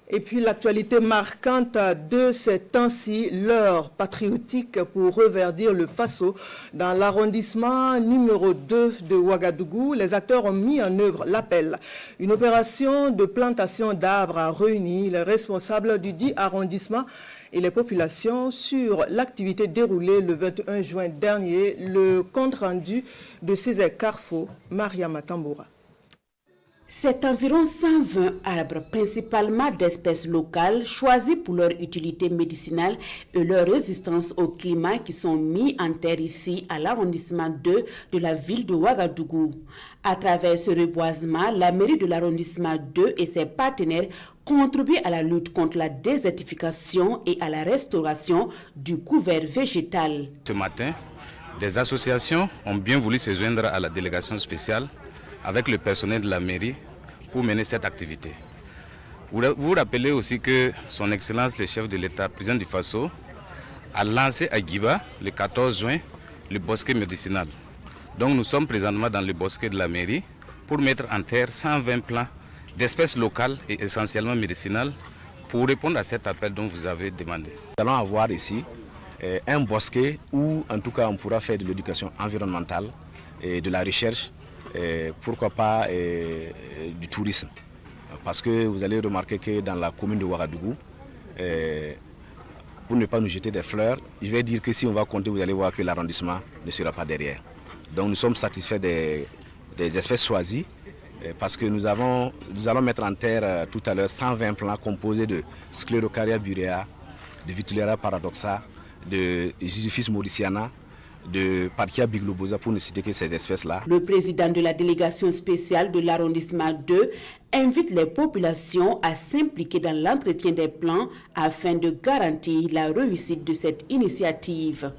Et puis l'actualité marquante de ces temps-ci, l'heure patriotique pour reverdir le Faso. Dans l'arrondissement numéro 2 de Ouagadougou, les acteurs ont mis en œuvre l'appel. Une opération de plantation d'arbres a réuni les responsables du dit arrondissement et les populations sur l'activité déroulée le 21 juin dernier. Le compte-rendu de Césaire Carrefour, Maria Matamboura. C'est environ 120 arbres, principalement d'espèces locales, choisis pour leur utilité médicinale et leur résistance au climat qui sont mis en terre ici à l'arrondissement 2 de la ville de Ouagadougou. À travers ce reboisement, la mairie de l'arrondissement 2 et ses partenaires contribuent à la lutte contre la désertification et à la restauration du couvert végétal. Ce matin, des associations ont bien voulu se joindre à la délégation spéciale avec le personnel de la mairie pour mener cette activité. Vous vous rappelez aussi que son Excellence le chef de l'État, président du Faso, a lancé à Guiba le 14 juin le bosquet médicinal. Donc nous sommes présentement dans le bosquet de la mairie pour mettre en terre 120 plants d'espèces locales et essentiellement médicinales pour répondre à cet appel dont vous avez demandé. Nous allons avoir ici un bosquet où en tout cas on pourra faire de l'éducation environnementale et de la recherche. Pourquoi pas du tourisme. Parce que vous allez remarquer que dans la commune de Ouagadougou, pour ne pas nous jeter des fleurs, je vais dire que si on va compter, vous allez voir que l'arrondissement ne sera pas derrière. Donc nous sommes satisfaits des espèces choisies parce que nous allons mettre en terre tout à l'heure 120 plants composés de Sclerocaria burea, de Vituliara paradoxa, de Gizophyes mauriciana, de Parkia biglobosa pour ne citer que ces espèces-là. Le président de la délégation spéciale de l'arrondissement 2 invite les populations à s'impliquer dans l'entretien des plants afin de garantir la réussite de cette initiative.